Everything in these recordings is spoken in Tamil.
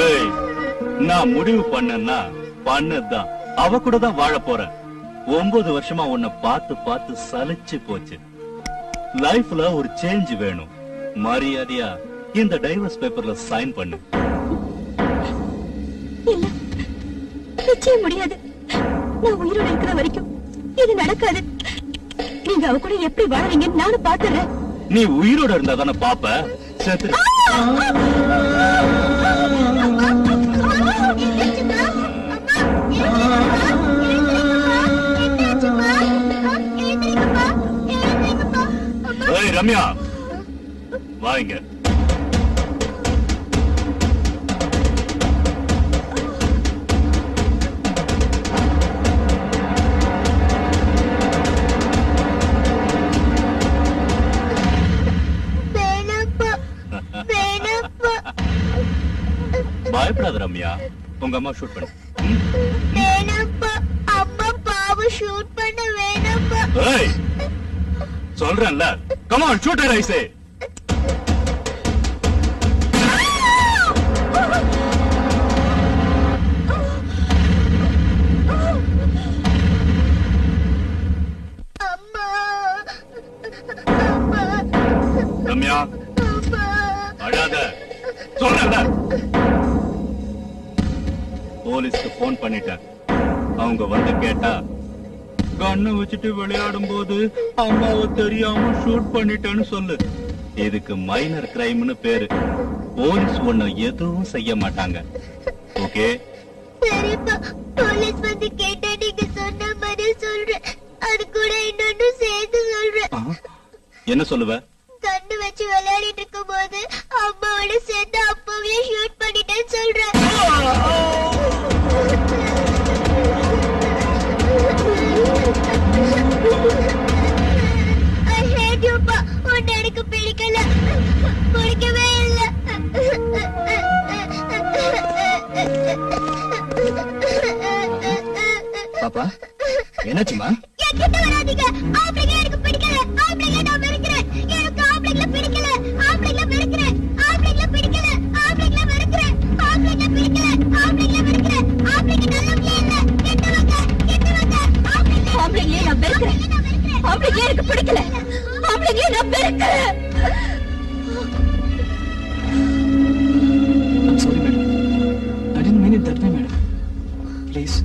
ஏய், நான் முடிவு பண்ணேன்னா பண்ணதுதான். அவ கூட தான் வாழ போறேன். 9 வருஷமா உன்னை பார்த்து பார்த்து சலிச்சு போச்சு. லைஃப்ல ஒரு சேஞ்ச் வேணும். மரியாதையா இந்த டைவர்ஸ் பேப்பர்ல சைன் பண்ணு. இல்ல, நிச்சயம் முடியாது. நான் உயிரோட இருக்கிற வரைக்கும் இது நடக்காது. நீங்க அவ கூட எப்படி வாழறீங்கன்னு நானும் பாத்துறேன். நீ உயிரோட இருந்தா தானே பாப்ப. செத்து ரம்யா, வாங்க. பயப்படாத ரம்யா, உங்க அம்மா ஷூட் பண்ணு. அம்மா பாவம் ஷூட் பண்ண வேணாப்பா. ஏய், சொல்றேன்ல, கம் ஆன் ஷூட் ஹர். ஐ சே ரம்யா, அழாத, சொல்றேன்ல. போலீஸ்க்கு போன் பண்ணிட்டேன். அவங்க வந்து கேட்டா கண்ணை வச்சுட்டு விளையாடும் போது அம்மாவை தெரியாம ஷூட் பண்ணிட்டேன்னு சொல்லு. இதுக்கு மைனர் கிரைம்னு பேரு. போலீஸ் ஒண்ணு எதுவும் செய்ய மாட்டாங்க. ஓகே? சரிப்பா, போலீஸ் வந்து கேட்டா நீங்க சொன்ன மாதிரி சொல்றேன். அது கூட இன்னொன்னு சேர்த்து சொல்றேன். என்ன சொல்லுவ? கண்ணு வச்சு விளையாடிட்டு இருக்கும் போது அம்மாவோட சேர்த்து அப்பவே ஷூட் பண்ணிட்டேன்னு சொல்றேன். I hate you, pa. உன்னை எனக்கு பிடிக்கல, பிடிக்கவே இல்ல. பாப்பா, என்னாச்சுமா? என்கிட்ட வராதீங்க. ஆம்பளைங்க எனக்கு பிடிக்கல. ஆம்பளைங்க நான் வெறுக்கிறேன். எனக்கு ஆம்பளைங்கள பிடிக்கல. ஆம்பளைங்கள வெறுக்கிறேன். ஆம்பளைங்கள பிடிக்கல. ஆம்பளைங்கள வெறுக்கிறேன். ஆம்பளைங்கள பிடிக்கல. ஆம்பளைங்கள வெறுக்கிறேன். ஆம்பளைங்க நல்லவங்களே இல்ல. கெட்டவங்க, கெட்டவங்க. ஆம்பளைங்களே நான் வெறுக்கிறேன். ஆம்பளைங்களே எனக்கு பிடிக்கல. ஆம்பளைங்களே நான் வெறுக்கிறேன். I'm sorry, madam. I didn't mean it that way, madam. Please,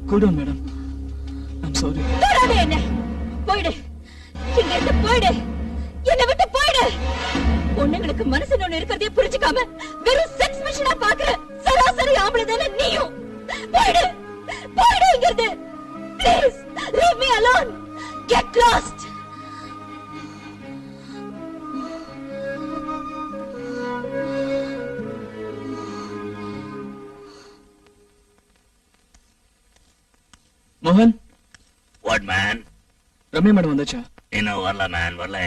cool down, madam. I'm sorry. தொடாதே என்ன. போயிடு. இங்க இருந்து போயிடு. என்னை விட்டு போயிடு. பொண்ணுங்களுக்கு மனசுன்னு ஒண்ணு இருக்கிறதே புரிஞ்சுக்காம வெறும் செக்ஸ் மிஷினா பாக்குற சராசரி ஆம்பளை தானே நீயும். போயிடு. போயிடு இங்க இருந்து. Please, leave me alone. Get lost. மோகன், வாட் மேன்? ரம்யா மேடம் வந்தாச்சா? இன்னும் வரல மேன், வரல.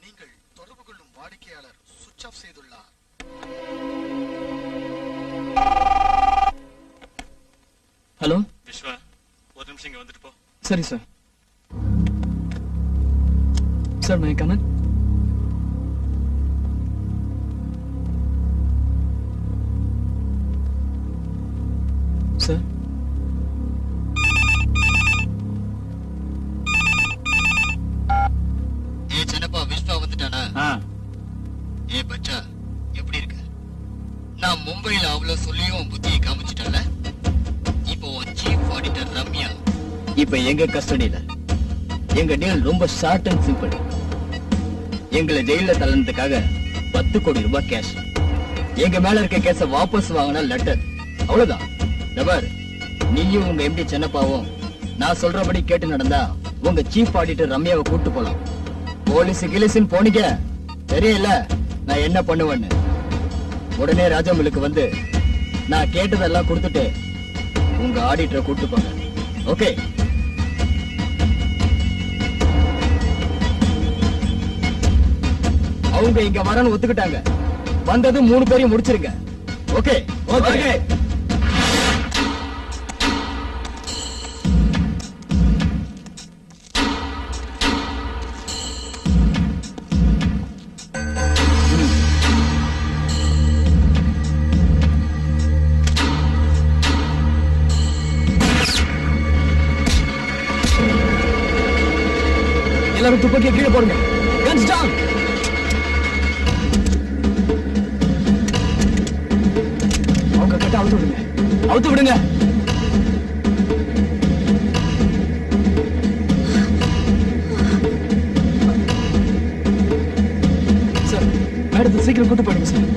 நீங்கள் தொடர்பு கொள்ளும் வாடிக்கையாளர் சுவிட்ச் ஆஃப் செய்துள்ளார். ஹலோ விஸ்வா, ஒரு நிமிஷம் இங்க வந்துட்டு போ. சரி சார். சார், மை கமன். சார், ஏ சின்னப்பா, விஸ்வா வந்துட்டானா? ஏ பச்சா, எப்படி இருக்க? நான் மும்பையில அவ்வளவு சொல்லியும் புத்தியை காமிச்சிட்டல. இப்போ சீஃப் ஆடிட்டர் ரம்யா இப்ப எங்க கஸ்டடியில. எங்க டீல் ரொம்ப ஷார்ட் அண்ட் சிம்பிள். எங்களை ஜெயில தள்ளனதுக்காக 10 கோடி ரூபாய் கேஷ். எங்க மேல இருக்க கேஸ வாபஸ் வாங்கினா லெட்டர். அவ்வளவுதான். நபர், நீயும் உங்க எம்டி சின்னப்பாவும் நான் சொல்றபடி கேட்டு நடந்தா உங்க சீஃப் ஆடிட்டர் ரம்யாவை கூட்டு போலாம். போலீஸ் கிலிசின் போனீங்க தெரியல நான் என்ன பண்ணுவேன்னு. உடனே ராஜாமிலுக்கு வந்து நான் கேட்டதெல்லாம் கொடுத்துட்டு உங்க ஆடிட்டரை கூட்டு போங்க. ஓகே. அவங்க இங்க வரன்னு ஒத்துக்கிட்டாங்க. வந்தது 3 பேரையும் முடிச்சிருங்க. Okay okay. எல்லாரும் துப்பாக்கியை கீழே போடுங்க. Guns down. அவங்க கட்ட அவுத்து விடுங்க. அவுத்து விடுங்க. சார், மேடத்தை சீக்கிரம் கூட்டு போயிடுங்க சார்.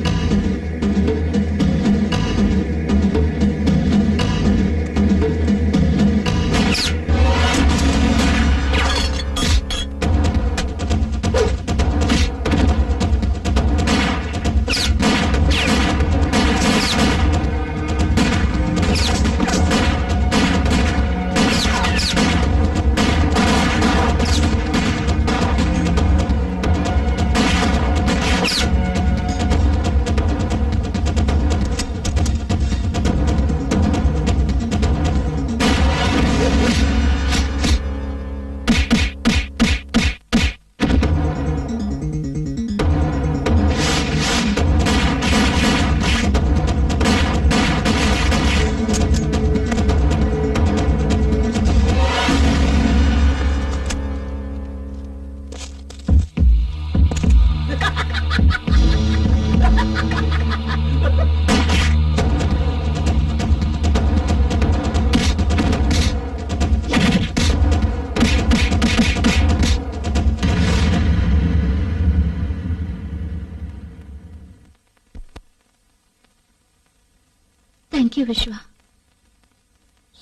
தேங்க்யூ விஸ்வா.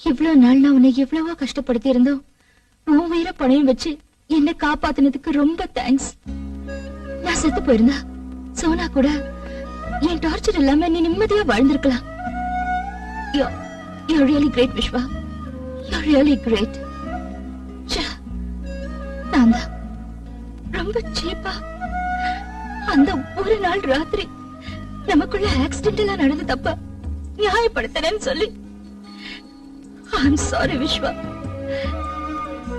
இவ்வளவு நாள் நான் உன்னை எவ்வளவோ கஷ்டப்படுத்தி இருந்தோம். உன் உயிரை பணையம் வச்சு என்னை காப்பாத்தினதுக்கு ரொம்ப தேங்க்ஸ். நான் செத்து போயிருந்தா சோனா கூட என் டார்ச்சர் இல்லாம நீ நிம்மதியா வாழ்ந்திருக்கலாம். You're really great Vishwa. You're really great. நான் தான் ரொம்ப சீப்பா அந்த ஒரு நாள் ராத்திரி நமக்குள்ள ஆக்சிடென்டலா நடந்த தப்ப நியாயப்படுத்தறேன்னு சொல்லி I'm sorry விஸ்வா.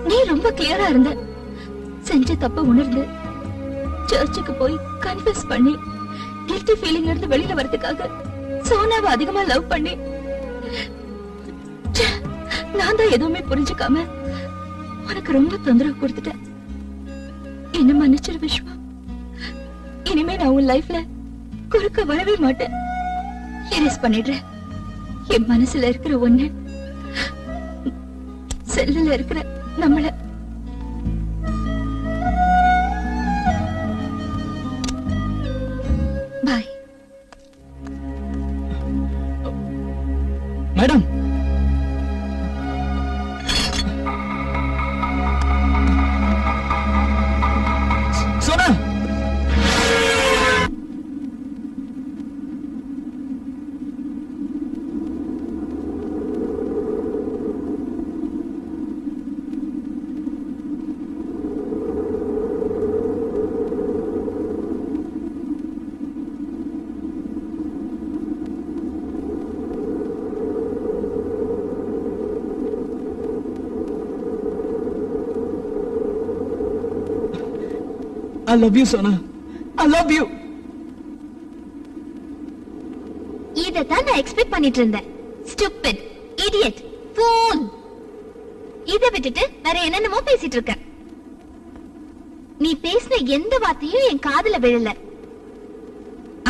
நீ ரொம்ப கிளியரா இருந்த. செஞ்ச தப்ப உணர்ந்து சர்ச்சுக்கு போய் கன்ஃபஸ் பண்ணி கில்ட்டி ஃபீலிங் இருந்து வெளியில வரதுக்காக சோனாவை அதிகமா லவ் பண்ணி நான் தான் எதுவுமே புரிஞ்சுக்காம உனக்கு ரொம்ப தொந்தரவு கொடுத்துட்டேன். என்ன மன்னிச்சிரு விஸ்வா. இனிமே நான் உன் லைஃப்ல குறுக்க வரவே மாட்டேன். எரேஸ் பண்ணிடுறேன். என் மனசுல இருக்கிற ஒண்ணு செல்லுல இருக்கிற நம்மள பாய். Madam, Sona, I love you, Sona. I love you. இதத்தான் நான் எக்ஸ்பெக்ட் பண்ணிட்டு இருந்தேன். Stupid, idiot, fool. இத விட்டுட்டு வேற என்னென்னமோ பேசிட்டு இருக்க. நீ பேசின எந்த வார்த்தையும் என் காதுல விழல.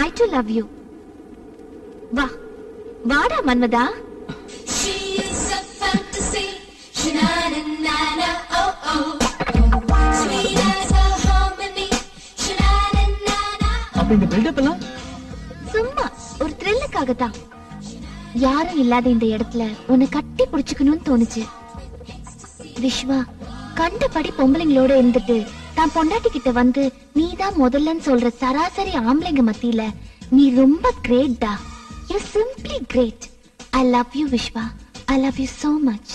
I too love you. வா, வாடா மன்மதா. She is a fantasy. Sha-na-na-na-na, oh oh. Sweet as a harmony. Sha-na-na-na-na. அப்ப இந்த பில்டப் எல்லாம் சும்மா ஒரு த்ரில்லுக்காக தான். யாரும் இல்லாத இந்த இடத்துல உன்னை கட்டி பிடிச்சுக்கணும்னு தோணுச்சு. விஸ்வா, கண்டபடி பொம்பளைங்களோட இருந்துட்டு தான் பொண்டாட்டி கிட்ட வந்து நீதான் முதல்லன்னு சொல்ற சராசரி ஆம்பளைங்க மத்தியில நீ ரொம்ப கிரேட் டா. You simply great. I love you Vishwa. I love you so much.